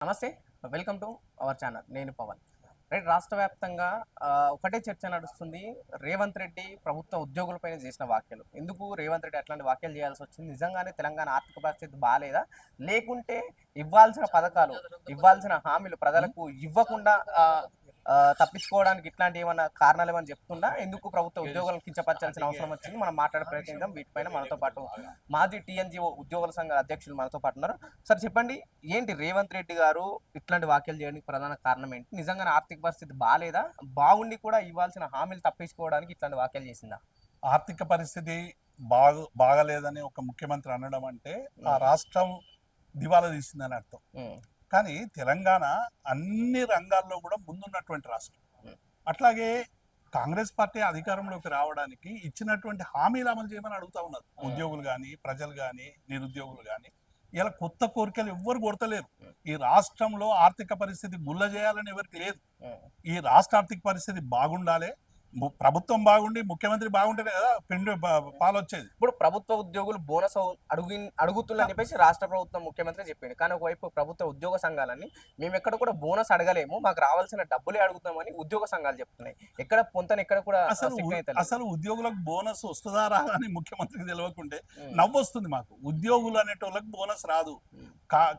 నమస్తే. Welcome to our channel. నేను Pawan. Right, రాష్ట్ర వ్యాప్తంగా ఒకటే చర్చ నడుస్తుంది. రేవంత్ రెడ్డి ప్రభుత్వ ఉద్యోగులపైన చేసిన వ్యాఖ్యలు. ఎందుకు రేవంత్ రెడ్డి అట్లాంటి వ్యాఖ్యలు చేయాల్సి వచ్చింది? నిజంగానే తెలంగాణ ఆర్థిక పరిస్థితి బాలేదా? లేకుంటే ఇవ్వాల్సిన పథకాలు, ఇవ్వాల్సిన హామీలు ప్రజలకు ఇవ్వకుండా తప్పించుకోవడానికి ఇట్లాంటి ఏమన్నా కారణాలు ఏమని చెప్తుందా? ఎందుకు ప్రభుత్వ ఉద్యోగులను కించపరచాల్సిన అవసరం వచ్చింది? మనం మాట్లాడే ప్రయత్నిద్దాం. వీటిపైన మనతో పాటు మాజీ టీఎన్జిఓ ఉద్యోగుల సంఘ అధ్యక్షులు మనతో పాటు ఉన్నారు. సార్ చెప్పండి, ఏంటి రేవంత్ రెడ్డి గారు ఇట్లాంటి వ్యాఖ్యలు చేయడానికి ప్రధాన కారణం ఏంటి? నిజంగానే ఆర్థిక పరిస్థితి బాలేదా? బాగుండి కూడా ఇవ్వాల్సిన హామీలు తప్పించుకోవడానికి ఇట్లాంటి వ్యాఖ్యలు చేసిందా? ఆర్థిక పరిస్థితి బాగలేదని ఒక ముఖ్యమంత్రి అనడం అంటే ఆ రాష్ట్రం దివాలా తీసిందని అర్థం. కానీ తెలంగాణ అన్ని రంగాల్లో కూడా ముందున్నటువంటి రాష్ట్రం. అట్లాగే కాంగ్రెస్ పార్టీ అధికారంలోకి రావడానికి ఇచ్చినటువంటి హామీలు అమలు చేయమని అడుగుతా ఉన్నారు ఉద్యోగులు కానీ, ప్రజలు కానీ, నిరుద్యోగులు కానీ. ఇలా కొత్త కోరికలు ఎవ్వరు కొడతలేరు. ఈ రాష్ట్రంలో ఆర్థిక పరిస్థితి గుల్ల చేయాలని ఎవరికి లేదు. ఈ రాష్ట్ర ఆర్థిక పరిస్థితి బాగుండాలి, ప్రభుత్వం బాగుండి ముఖ్యమంత్రి బాగుంటేనే కదా పిండి పాలు వచ్చేది. ఇప్పుడు ప్రభుత్వ ఉద్యోగులు బోనస్ అడుగుతుందని చెప్పేసి రాష్ట్ర ప్రభుత్వం ముఖ్యమంత్రి చెప్పింది. కానీ ఒకవైపు ప్రభుత్వ ఉద్యోగ సంఘాలని మేము ఎక్కడ కూడా బోనస్ అడగలేము, మాకు రావాల్సిన డబ్బులే అడుగుతామని ఉద్యోగ సంఘాలు చెప్తున్నాయి. ఎక్కడ పొంతన ఎక్కడ కూడా అసలు ఉద్యోగులకు బోనస్ వస్తుందా రాదని ముఖ్యమంత్రికి తెలియకుంటే నవ్వొస్తుంది మాకు. ఉద్యోగులు అనేటోళ్ళకి బోనస్ రాదు.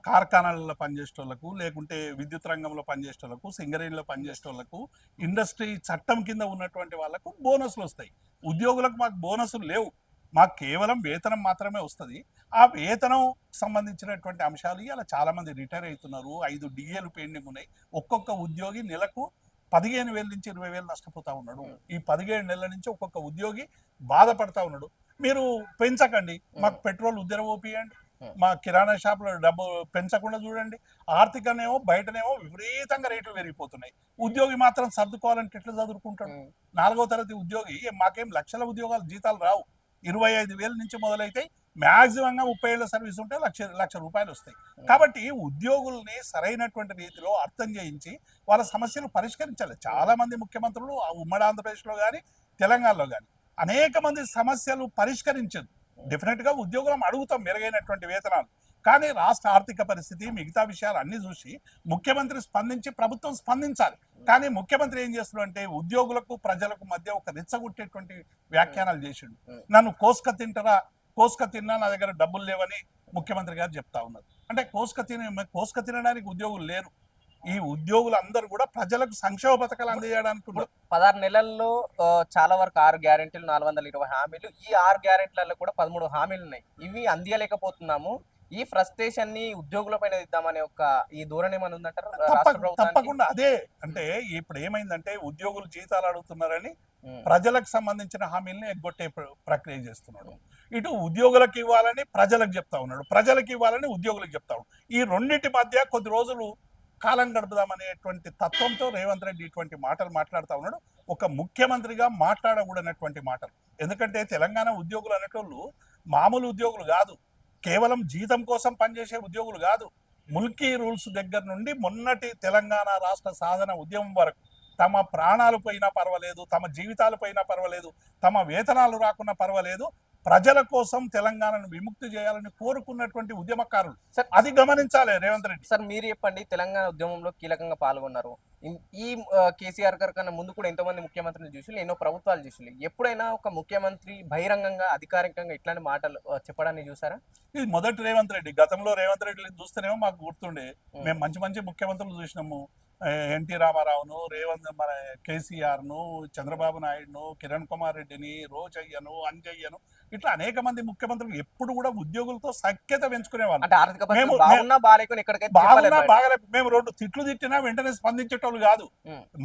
కార్ఖానాలలో పనిచేసేటోళ్లకు, లేకుంటే విద్యుత్ రంగంలో పనిచేసేటోళ్లకు, సింగరేణిలో పనిచేసేటోళ్లకు, ఇండస్ట్రీ చట్టం కింద ఉన్నటువంటి వాళ్ళకు బోనస్లు వస్తాయి. ఉద్యోగులకు మాకు బోనస్లు లేవు. మాకు కేవలం వేతనం మాత్రమే వస్తుంది. ఆ వేతనం సంబంధించినటువంటి అంశాలు ఇలా చాలా మంది రిటైర్ అవుతున్నారు. 5 డిఏలు పెండింగ్ ఉన్నాయి. ఒక్కొక్క ఉద్యోగి నెలకు 15,000 నుంచి 20,000 నష్టపోతా ఉన్నాడు. ఈ 17 నెలల నుంచి ఒక్కొక్క ఉద్యోగి బాధపడతా ఉన్నాడు. మీరు పెంచకండి, మాకు పెట్రోల్ ఉద్దర ఓపియండి, మా కిరాణా షాపులో డబ్బు పెంచకుండా చూడండి. ఆర్థికంగానేమో బయటనేమో విపరీతంగా రేట్లు పెరిగిపోతున్నాయి. ఉద్యోగి మాత్రం సర్దుకోవాలంటే ఎట్లా చదువుకుంటాడు? 4వ తరగతి ఉద్యోగి మాకేం లక్షల ఉద్యోగాలు జీతాలు రావు. 25,000 నుంచి మొదలైతే మ్యాక్సిమంగా 30 ఏళ్ల సర్వీస్ ఉంటే లక్ష రూపాయలు వస్తాయి. కాబట్టి ఉద్యోగుల్ని సరైనటువంటి రీతిలో అర్థం చేయించి వాళ్ళ సమస్యలు పరిష్కరించాలి. చాలా మంది ముఖ్యమంత్రులు ఉమ్మడి ఆంధ్రప్రదేశ్లో కానీ, తెలంగాణలో కానీ అనేక మంది సమస్యలు పరిష్కరించదు. డెఫినెట్గా ఉద్యోగులం అడుగుతాం మెరుగైనటువంటి వేతనాలు. కానీ రాష్ట్ర ఆర్థిక పరిస్థితి, మిగతా విషయాలు అన్ని చూసి ముఖ్యమంత్రి స్పందించి ప్రభుత్వం స్పందించాలి. కానీ ముఖ్యమంత్రి ఏం చేస్తున్నాడు అంటే ఉద్యోగులకు ప్రజలకు మధ్య ఒక రెచ్చగొట్టేటువంటి వ్యాఖ్యానాలు చేసిండు. నన్ను కోసుక తిన్నా నా దగ్గర డబ్బులు లేవని ముఖ్యమంత్రి గారు చెప్తా ఉన్నారు. అంటే కోసుక తినడానికి ఉద్యోగులు లేరు. ఈ ఉద్యోగులందరూ కూడా ప్రజలకు సంక్షేమ పథకాలు అందజేయడానికి 16 నెలల్లో చాలా వరకు 6 గ్యారెంటీలు, 420 హామీలు. ఈ 6 గ్యారెంటీలలో కూడా 13 హామీలు ఉన్నాయి. ఇవి అందియలేకపోతున్నాము. ఈ ఫ్రస్ట్రేషన్ ని ఉద్యోగుల పైన ఇద్దామనే ఒక ఈ ధోరణి ఏమైనా ఉందంటారు? తప్పకుండా అదే. అంటే ఇప్పుడు ఏమైందంటే ఉద్యోగులు జీతాలు అడుగుతున్నారని ప్రజలకు సంబంధించిన హామీల్ని ఎగ్గొట్టే ప్రక్రియ చేస్తున్నాడు. ఇటు ఉద్యోగులకు ఇవ్వాలని ప్రజలకు చెప్తా ఉన్నాడు, ప్రజలకు ఇవ్వాలని ఉద్యోగులకు చెప్తా ఉన్నాడు. ఈ రెండింటి మధ్య కొద్ది రోజులు కాలం గడుపుదామనేటువంటి తత్వంతో రేవంత్ రెడ్డి ఇటువంటి మాటలు మాట్లాడుతూ ఉన్నాడు. ఒక ముఖ్యమంత్రిగా మాట్లాడకూడనటువంటి మాటలు. ఎందుకంటే తెలంగాణ ఉద్యోగులు అనేటోళ్ళు మామూలు ఉద్యోగులు కాదు, కేవలం జీతం కోసం పనిచేసే ఉద్యోగులు కాదు. ముల్కీ రూల్స్ దగ్గర నుండి మొన్నటి తెలంగాణ రాష్ట్ర సాధన ఉద్యమం వరకు తమ ప్రాణాలు పోయినా పర్వాలేదు, తమ జీవితాలు పోయినా పర్వాలేదు, తమ వేతనాలు రాకున్నా పర్వాలేదు, ప్రజల కోసం తెలంగాణను విముక్తి చేయాలని కోరుకున్నటువంటి ఉద్యమకారులు. అది గమనించాలి రేవంత్ రెడ్డి. సార్ మీరు చెప్పండి, తెలంగాణ ఉద్యమంలో కీలకంగా పాల్గొన్నారు. ఈ కేసీఆర్ గారి కన్నా ముందు కూడా ఎంతోమంది ముఖ్యమంత్రులు చూసి, ఎన్నో ప్రభుత్వాలు చూసి, ఎప్పుడైనా ఒక ముఖ్యమంత్రి బహిరంగంగా అధికారికంగా ఇట్లాంటి మాటలు చెప్పడాన్ని చూసారా? ఇది మొదటి రేవంత్ రెడ్డి. గతంలో రేవంత్ రెడ్డి చూస్తేనేమో మాకు గుర్తుండే, మేము మంచి మంచి ముఖ్యమంత్రులు చూసినాము. ఎన్టీ రామారావును, మన కేసీఆర్ను, చంద్రబాబు నాయుడును, కిరణ్ కుమార్ రెడ్డిని, రోజయ్యను, అంజయ్యను, ఇట్లా అనేక మంది ముఖ్యమంత్రులు ఎప్పుడు కూడా ఉద్యోగులతో సఖ్యత పెంచుకునేవాళ్ళు. మేము 2 తిట్లు తిట్టినా వెంటనే స్పందించేటోళ్ళు కాదు.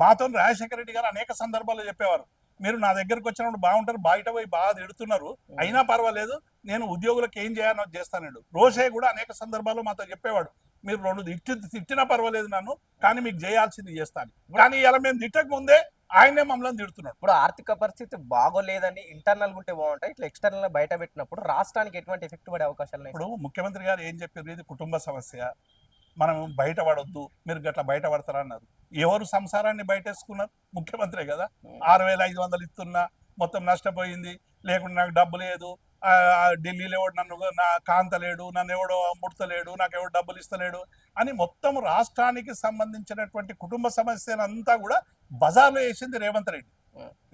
మాతో రాజశేఖర రెడ్డి గారు అనేక సందర్భాల్లో చెప్పేవారు, మీరు నా దగ్గరకు వచ్చినప్పుడు బాగుంటారు, బయట పోయి బాగా తిడుతున్నారు, అయినా పర్వాలేదు, నేను ఉద్యోగులకు ఏం చేయాలో చేస్తానండు. రోషయ్య కూడా అనేక సందర్భాల్లో మాతో చెప్పేవాడు, మీరు 2 తిట్టినా పర్వాలేదు నన్ను, కానీ మీకు చేయాల్సింది చేస్తాను. కానీ ఇలా మేము తిట్టక ముందే ఆయనే మమ్మల్ని తిడుతున్నాడు. ఇప్పుడు ఆర్థిక పరిస్థితి బాగోలేదని ఇంటర్నల్ ఉంటే బాగుంటాయి, ఇట్లా ఎక్స్టర్నల్ బయట పెట్టినప్పుడు రాష్ట్రానికి ఎటువంటి ఎఫెక్ట్ పడే అవకాశాలు? ఇప్పుడు ముఖ్యమంత్రి గారు ఏం చెప్పారు, ఇది కుటుంబ సమస్య, మనం బయట పడొద్దు, మీరు గట్లా బయట పడతారా అన్నారు. ఎవరు సంసారాన్ని బయటేసుకున్నారు? ముఖ్యమంత్రే కదా. 6,500 ఇస్తున్నా మొత్తం నష్టపోయింది, లేకుంటే నాకు డబ్బు లేదు, ఢిల్లీలో ఎవడు నా కాంతలేడు, నన్ను ఎవడో ముడతలేడు, నాకు ఎవడు డబ్బులు ఇస్తలేడు అని మొత్తం రాష్ట్రానికి సంబంధించినటువంటి కుటుంబ సమస్యలంతా కూడా బజార్లో వేసింది రేవంత్ రెడ్డి.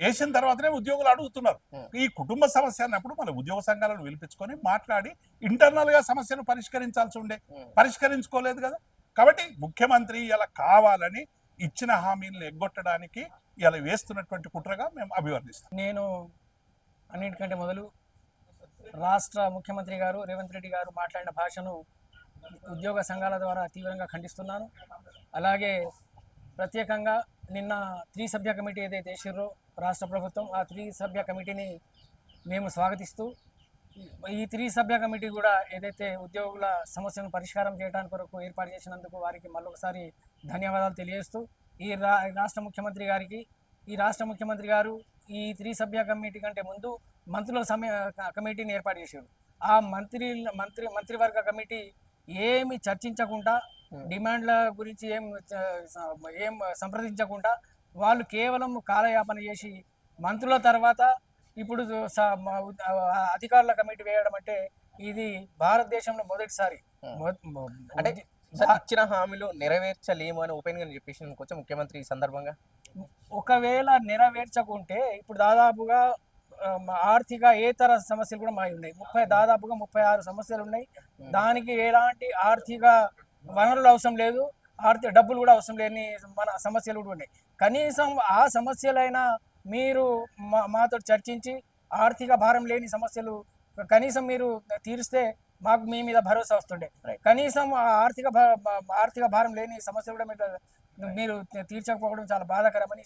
వేసిన తర్వాతనే ఉద్యోగులు అడుగుతున్నారు. ఈ కుటుంబ సమస్య అన్నప్పుడు మన ఉద్యోగ సంఘాలను పిలిపించుకొని మాట్లాడి ఇంటర్నల్ గా సమస్యను పరిష్కరించాల్సి ఉండే, పరిష్కరించుకోలేదు కదా. కాబట్టి ముఖ్యమంత్రి ఇలా కావాలని ఇచ్చిన హామీలను ఎగ్గొట్టడానికి ఇలా వేస్తున్నటువంటి కుట్రగా మేము అభివర్ణిస్తాం. నేను అన్నిటికంటే మొదలు రాష్ట్ర ముఖ్యమంత్రి గారు రేవంత్ రెడ్డి గారు మాట్లాడిన భాషను ఉద్యోగ సంఘాల ద్వారా తీవ్రంగా ఖండిస్తున్నాను. అలాగే ప్రత్యేకంగా నిన్న 3 సభ్య కమిటీ ఏదైతే వేసిర్రో రాష్ట్ర ప్రభుత్వం, ఆ 3 సభ్య కమిటీని మేము స్వాగతిస్తూ ఈ 3 సభ్య కమిటీ కూడా ఏదైతే ఉద్యోగుల సమస్యలను పరిష్కారం చేయడానికి కొరకు ఏర్పాటు చేసినందుకు వారికి మళ్ళొకసారి ధన్యవాదాలు తెలియజేస్తూ ఈ రాష్ట్ర ముఖ్యమంత్రి గారు ఈ 3 సభ్య కమిటీ కంటే ముందు మంత్రుల కమిటీని ఏర్పాటు చేశారు. ఆ మంత్రివర్గ కమిటీ ఏమి చర్చించకుండా, డిమాండ్ల గురించి ఏం సంప్రదించకుండా వాళ్ళు కేవలం కాలయాపన చేసి మంత్రుల తర్వాత ఇప్పుడు అధికారుల కమిటీ వేయడం అంటే ఇది భారతదేశంలో మొదటిసారి. అంటే ఇచ్చిన హామీలు నెరవేర్చలేము అని ఓపెన్ గా చెప్పేసి కొంచెం ముఖ్యమంత్రి ఈ సందర్భంగా ఒకవేళ నెరవేర్చకుంటే ఇప్పుడు దాదాపుగా ఆర్థిక ఏతర సమస్యలు కూడా మావి ఉన్నాయి. దాదాపుగా 36 సమస్యలు ఉన్నాయి. దానికి ఎలాంటి ఆర్థిక వనరులు అవసరం లేదు, ఆర్థిక డబ్బులు కూడా అవసరం లేని మన సమస్యలు కూడా ఉన్నాయి. కనీసం ఆ సమస్యలైనా మీరు మాతో చర్చించి ఆర్థిక భారం లేని సమస్యలు కనీసం మీరు తీరిస్తే మాకు మీ మీద భరోసా వస్తుండే. కనీసం ఆర్థిక భారం లేని సమస్యలు కూడా మీరు తీర్చకపోవడం చాలా బాధాకరమని